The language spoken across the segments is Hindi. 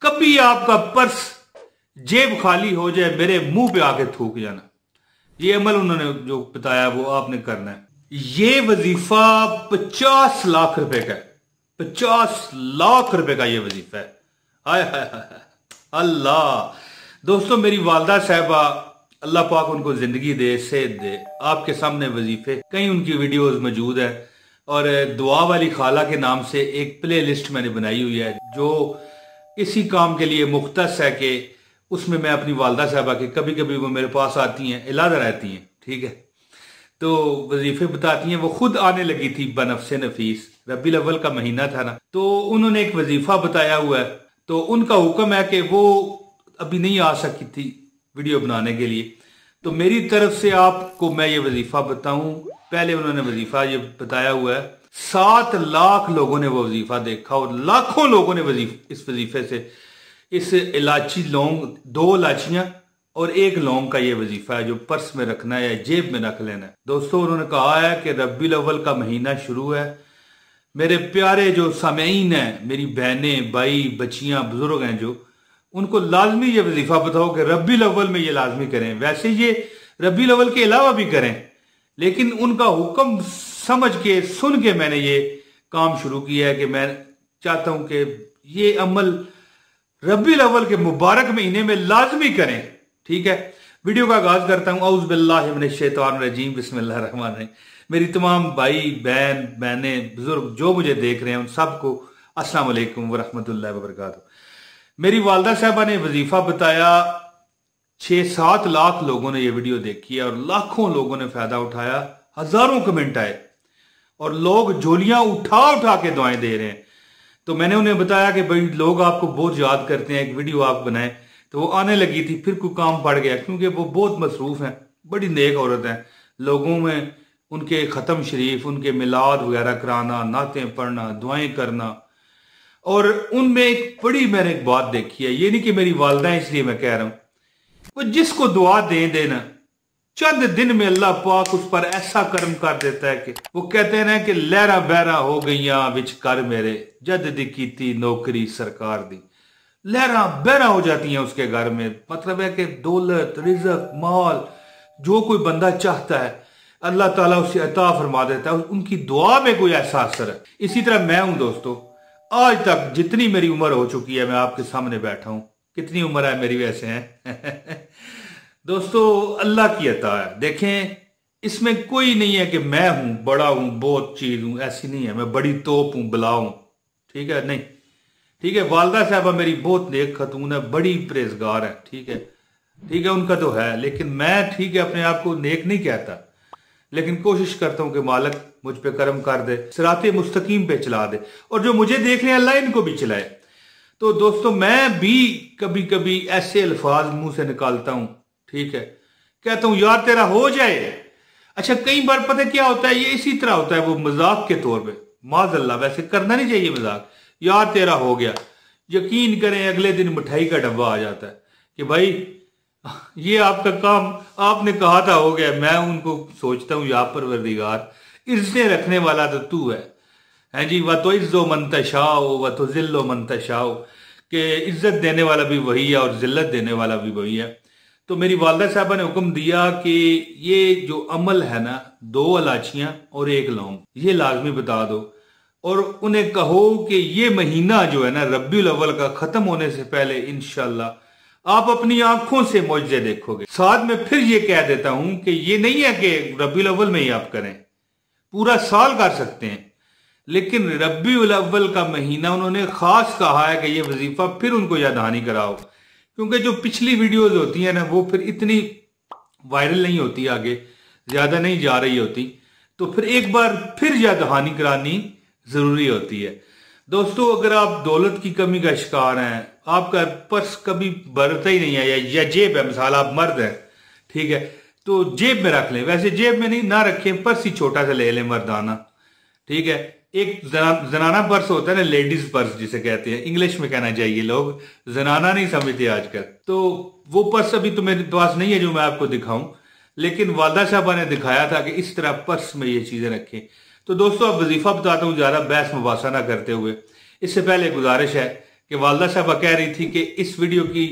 कभी आपका पर्स जेब खाली हो जाए मेरे मुंह पे आके थूक जाना। ये अमल उन्होंने जो बताया वो आपने करना है। ये वजीफा 50 लाख रुपए का है। 50 लाख रुपए का ये वजीफा है। हाय हाय हाय अल्लाह। दोस्तों मेरी वालदा साहबा, अल्लाह पाक उनको जिंदगी दे, सेहत दे। आपके सामने वजीफे कई उनकी वीडियोस मौजूद है और दुआ वाली खाला के नाम से एक प्ले लिस्ट मैंने बनाई हुई है जो इसी काम के लिए मुख्तस है कि उसमें मैं अपनी वालदा साहबा के कभी कभी वो मेरे पास आती हैं, इलादा रहती हैं, ठीक है, तो वजीफे बताती हैं। वो खुद आने लगी थी बनफ्से नफीस, रबीउल अव्वल का महीना था ना, तो उन्होंने एक वजीफा बताया हुआ है। तो उनका हुक्म है कि वो अभी नहीं आ सकी थी वीडियो बनाने के लिए, तो मेरी तरफ से आपको मैं ये वजीफा बताऊं। पहले उन्होंने वजीफा ये बताया हुआ है, 7 लाख लोगों ने वो वजीफा देखा और लाखों लोगों ने इस वजीफे से, इस इलायची लौंग, 2 इलायचियां और 1 लौंग का ये वजीफा है जो पर्स में रखना है या जेब में रख लेना है। दोस्तों उन्होंने कहा है कि रबीउल अव्वल का महीना शुरू है। मेरे प्यारे जो सामईन हैं, मेरी बहनें, भाई, बच्चियां, बुजुर्ग हैं, जो उनको लाजमी ये वजीफा बताओ कि रबीउल अव्वल में ये लाजमी करें। वैसे ये रबीउल अव्वल के अलावा भी करें, लेकिन उनका हुक्म समझ के, सुन के मैंने ये काम शुरू किया है कि मैं चाहता हूं कि ये अमल रबीउल अव्वल के मुबारक महीने में लाजमी करें। ठीक है, वीडियो का आगाज करता हूं। औज़ु बिल्लाहि मिनश शैतानिर रजीम, बिस्मिल्लाहिर रहमानिर रहीम। मेरी तमाम भाई, बहनें, बुजुर्ग जो मुझे देख रहे हैं उन सबको अस्सलाम वालेकुम व रहमतुल्लाहि व बरकातहू। मेरी वालदा साहबा ने वजीफा बताया, 6-7 लाख लोगों ने ये वीडियो देखी है और लाखों लोगों ने फायदा उठाया। हजारों कमेंट आए और लोग झोलियां उठा उठा के दुआएं दे रहे हैं। तो मैंने उन्हें बताया कि भाई लोग आपको बहुत याद करते हैं, एक वीडियो आप बनाएं। तो वो आने लगी थी, फिर कोई काम पड़ गया क्योंकि वो बहुत मसरूफ हैं, बड़ी नेक औरत हैं। लोगों में उनके ख़त्म शरीफ, उनके मिलाद वगैरह कराना, नातें पढ़ना, दुआएं करना, और उनमें एक बड़ी मैंने एक बात देखी है। ये नहीं कि मेरी वालदा है इसलिए मैं कह रहा हूं, वो जिसको दुआ दे देना, चंद दिन में अल्लाह पाक उस पर ऐसा कर्म कर देता है कि वो कहते हैं ना कि लहरा बहरा हो गईया विच कर मेरे, जद दी कीती नौकरी सरकार दी। लहरा बहरा हो जाती हैं उसके घर में। मतलब है कि दौलत, रिज़्क, माल जो कोई बंदा चाहता है अल्लाह ताला उसे अता फरमा देता है। उनकी दुआ में कोई ऐसा असर है। इसी तरह मैं हूं दोस्तों, आज तक जितनी मेरी उम्र हो चुकी है, मैं आपके सामने बैठा हूं। कितनी उम्र है मेरी वैसे है दोस्तों, अल्लाह की अता है। देखें, इसमें कोई नहीं है कि मैं हूं, बड़ा हूं, बहुत चीज हूं, ऐसी नहीं है। मैं बड़ी तोप हूं, बला हूं, ठीक है, नहीं, ठीक है। वालदा साहबा मेरी बहुत नेक खतून है, बड़ी परहेजगार है, ठीक है, ठीक है, उनका तो है। लेकिन मैं, ठीक है, अपने आप को नेक नहीं कहता, लेकिन कोशिश करता हूं कि मालिक मुझ पे कर्म कर दे, सिराते मुस्तकीम पे चला दे, और जो मुझे देख रहे हैं अल्लाह इनको भी चलाए। तो दोस्तों मैं भी कभी कभी ऐसे अल्फाज मुंह से निकालता हूं, ठीक है, कहता हूं यार तेरा हो जाए। अच्छा, कई बार पता क्या होता है, ये इसी तरह होता है, वो मजाक के तौर पे, माज़अल्लाह, वैसे करना नहीं चाहिए मजाक, यार तेरा हो गया। यकीन करें अगले दिन मिठाई का डब्बा आ जाता है कि भाई ये आपका काम, आपने कहा था हो गया। मैं उनको सोचता हूं, या परवरदिगार, इज्जतें रखने वाला तो तू है जी, व तो इज्जो मंतशाओ व तो जिल्लो मंतशाओ, के इज्जत देने वाला भी वही है और जिल्लत देने वाला भी वही है। तो मेरी वालदा साहबा ने हुक्म दिया कि ये जो अमल है ना, 2 इलायचियां और 1 लौंग, ये लाजमी बता दो, और उन्हें कहो कि ये महीना जो है ना रबीउल अव्वल का खत्म होने से पहले इंशाल्लाह आप अपनी आंखों से मौजज़े देखोगे। साथ में फिर ये कह देता हूं कि ये नहीं है कि रबीउल अव्वल में ही आप करें, पूरा साल कर सकते हैं, लेकिन रबीउल अव्वल का महीना उन्होंने खास कहा है कि ये वजीफा फिर उनको यादहानी कराओ, क्योंकि जो पिछली वीडियोज होती है ना वो फिर इतनी वायरल नहीं होती, आगे ज्यादा नहीं जा रही होती, तो फिर एक बार फिर यादहानी करानी जरूरी होती है। दोस्तों अगर आप दौलत की कमी का शिकार हैं, आपका पर्स कभी भरता ही नहीं है, या जेब है, मिसाल आप मर्द हैं, ठीक है, तो जेब में रख लें। वैसे जेब में नहीं ना रखें, पर्स ही छोटा सा ले लें, मर्दाना, ठीक है। एक जनाना पर्स होता है ना, लेडीज पर्स जिसे कहते हैं, इंग्लिश में कहना चाहिए, लोग जनाना नहीं समझते आजकल। तो वो पर्स अभी तो मेरे पास नहीं है जो मैं आपको दिखाऊं, लेकिन वालदा साहबा ने दिखाया था कि इस तरह पर्स में ये चीजें रखें। तो दोस्तों अब वजीफा बताता हूँ, ज्यादा बहस मुबासा ना करते हुए। इससे पहले गुजारिश है कि वालदा साहबा कह रही थी कि इस वीडियो की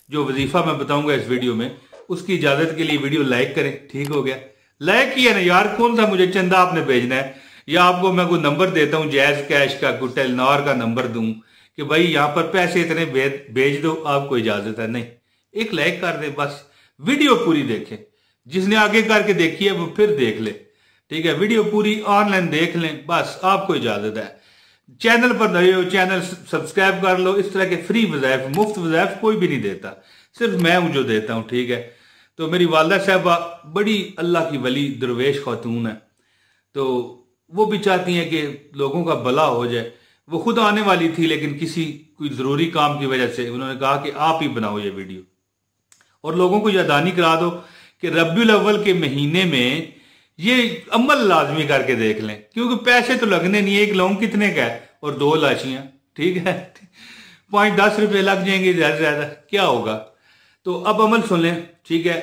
जो वजीफा मैं बताऊंगा इस वीडियो में, उसकी इजाजत के लिए वीडियो लाइक करें। ठीक हो गया, लाइक किया ना यार, कौन सा मुझे चंदा आपने भेजना है या आपको मैं कोई नंबर देता हूं जैज कैश का, कोई टेलनॉर का नंबर दूं कि भाई यहां पर पैसे इतने भेज दो, आपको इजाजत है? नहीं, एक लाइक कर दे बस, वीडियो पूरी देखें। जिसने आगे करके देखी है वो फिर देख ले, ठीक है? वीडियो पूरी ऑनलाइन देख लें, बस आपको इजाजत है। चैनल पर नए हो, चैनल सब्सक्राइब कर लो। इस तरह के फ्री वज़ाइफ, मुफ्त वज़ाइफ कोई भी नहीं देता, सिर्फ मैं हूं जो देता हूं, ठीक है? तो मेरी वालदा साहबा बड़ी अल्लाह की वली दरवेश खातून है, तो वो भी चाहती हैं कि लोगों का भला हो जाए। वो खुद आने वाली थी लेकिन किसी कोई ज़रूरी काम की वजह से उन्होंने कहा कि आप ही बनाओ ये वीडियो, और लोगों को यादानी करा दो कि रब्बुल अव्वल के महीने में ये अमल लाजमी करके देख लें, क्योंकि पैसे तो लगने नहीं है। एक लौंग कितने का है और 2 इलाचियां, ठीक है? 5-10 रुपए लग जाएंगे ज्यादा से ज्यादा, क्या होगा? तो अब अमल सुन लें, ठीक है?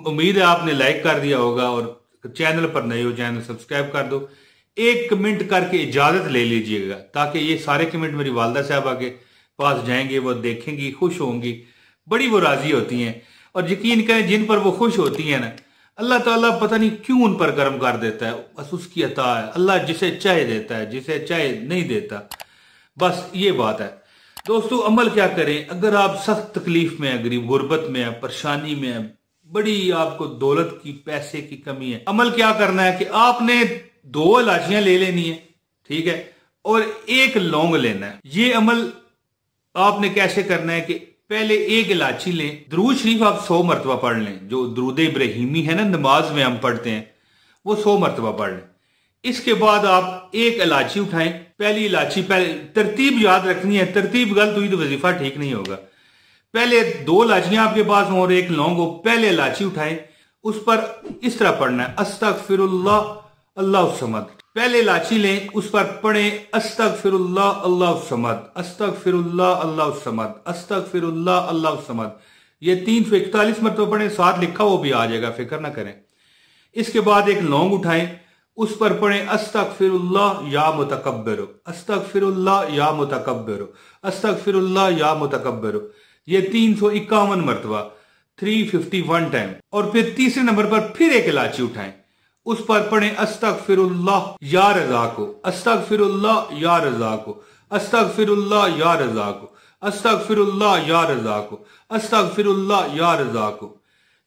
उम्मीद है आपने लाइक कर दिया होगा, और चैनल पर नए हो चैनल सब्सक्राइब कर दो। एक कमेंट करके इजाजत ले लीजिएगा, ताकि ये सारे कमेंट मेरी वालदा साहबा के पास जाएंगे, वो देखेंगी, खुश होंगी, बड़ी वो राजी होती हैं। और यकीन करें, जिन पर वो खुश होती हैं ना, अल्लाह ताला पता नहीं क्यों उन पर कर्म कर देता है, बस उसकी अता है। अल्लाह जिसे चाहे देता है, जिसे चाहे नहीं देता, बस ये बात है। दोस्तों, अमल क्या करें? अगर आप सख्त तकलीफ में है, गरीब गुर्बत में है, परेशानी में है, बड़ी आपको दौलत की, पैसे की कमी है, अमल क्या करना है कि आपने 2 इलाचियां ले लेनी है, ठीक है? और 1 लौंग लेना है। ये अमल आपने कैसे करना है कि पहले 1 इलाची लें, दरूद शरीफ आप 100 मरतबा पढ़ लें, जो दरूद इब्राहिमी है ना नमाज में हम पढ़ते हैं, वो 100 मरतबा पढ़ लें। इसके बाद आप 1 इलाची उठाएं, पहली इलाची, पहले तरतीब याद रखनी है, तरतीब गलत हुई तो वजीफा ठीक नहीं होगा। पहले 2 इलाचियां आपके पास हो और 1 लौंग हो, पहले इलाची उठाएं, उस पर इस तरह पढ़ना है, अस्तगफिरुल्लाह अल्लाहु समद। पहले इलाची लें, उस पर पढ़ें अस्तगफिरुल्लाह अल्लाहु समद, अस्तगफिरुल्लाह अल्लाहु समद, अस्तगफिरुल्लाह अल्लाहु समद। ये 341 मरतबा पढ़ें, साथ लिखा वो भी आ जाएगा, फिक्र ना करें। इसके बाद 1 लौंग उठाएं, उस पर पढ़ें अस्तगफिरुल्लाह या मुतकब्बिरो, अस्तगफिरुल्लाह या मुतकब्बिरो, अस्तगफिरुल्लाह या मुतकब्बिरो। ये 351 मरतबा, 351 टाइम। और फिर तीसरे नंबर पर फिर 1 इलाची उठाएं, उस पर पढ़ें अस्तगफिरुल्लाह या रज़ाको, अस्तगफिरुल्लाह या रज़ाको, अस्तगफिरुल्लाह या रज़ाको, अस्तगफिरुल्लाह या रज़ाको, अस्तगफिरुल्लाह या रज़ाको।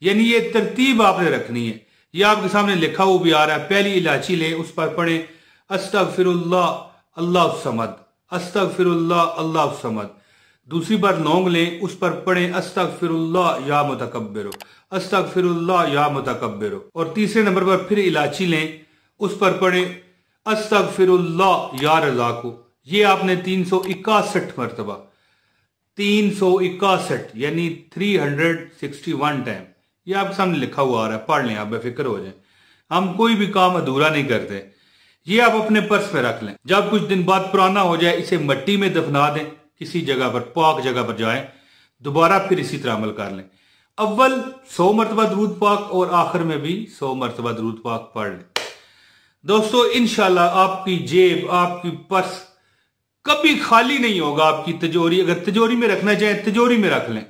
यानी ये तरतीब आपने रखनी है। ये आपके सामने लिखा हुआ भी आ रहा है। पहली इलाची लें, उस पर पढ़ें अस्तगफिरुल्लाह अल्लाहु समद, अस्तगफिरुल्लाह अल्लाहु समद। दूसरी बार लौंग लें, उस पर पढ़ें अस्तगफिरुल्लाह या मुतकब्बिरो, अस्तगफिरुल्लाह या मुतकब्बिरो। और तीसरे नंबर पर फिर इलाची लें, उस पर पढ़ें अस्तगफिरुल्लाह या रज़ाको। ये आपने 361 मरतबा, 361 यानी 361 टाइम, ये आपके सामने लिखा हुआ आ रहा है, पढ़ लें, आप बेफिक्र हो जाए। हम कोई भी काम अधूरा नहीं करते। ये आप अपने पर्स में रख लें, जब कुछ दिन बाद पुराना हो जाए इसे मिट्टी में दफना दें, किसी जगह पर, पाक जगह पर जाएं, दोबारा फिर इसी तरह अमल कर लें। अव्वल 100 मरतबा दरूद पाक और आखिर में भी 100 मरतबा दरूद पाक पढ़ लें। दोस्तों, इंशाल्लाह आपकी जेब, आपकी पर्स कभी खाली नहीं होगा। आपकी तिजोरी, अगर तिजोरी में रखना चाहें तिजोरी में रख लें,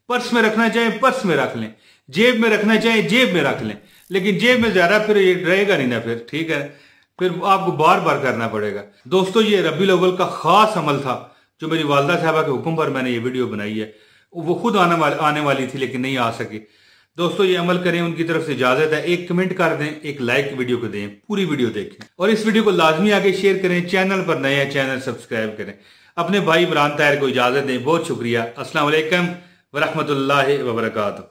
पर्स में रखना चाहें पर्स में रख लें, जेब में रखना चाहें जेब में रख लें, लेकिन जेब में ज्यादा फिर ये रहेगा नहीं ना, फिर ठीक है, फिर आपको बार बार करना पड़ेगा। दोस्तों, ये रब्बुल अव्वल का खास अमल था जो मेरी वालदा साहबा के हुक्म पर मैंने ये वीडियो बनाई है। वो खुद आने वाली थी लेकिन नहीं आ सकी। दोस्तों, ये अमल करें, उनकी तरफ से इजाजत है। एक कमेंट कर दें, एक लाइक वीडियो को दें, पूरी वीडियो देखें और इस वीडियो को लाजमी आगे शेयर करें। चैनल पर नए हैं, चैनल सब्सक्राइब करें। अपने भाई इमरान ताहिर को इजाजत दें। बहुत शुक्रिया। अस्सलाम वालेकुम व रहमतुल्लाहि व बरकातुहू।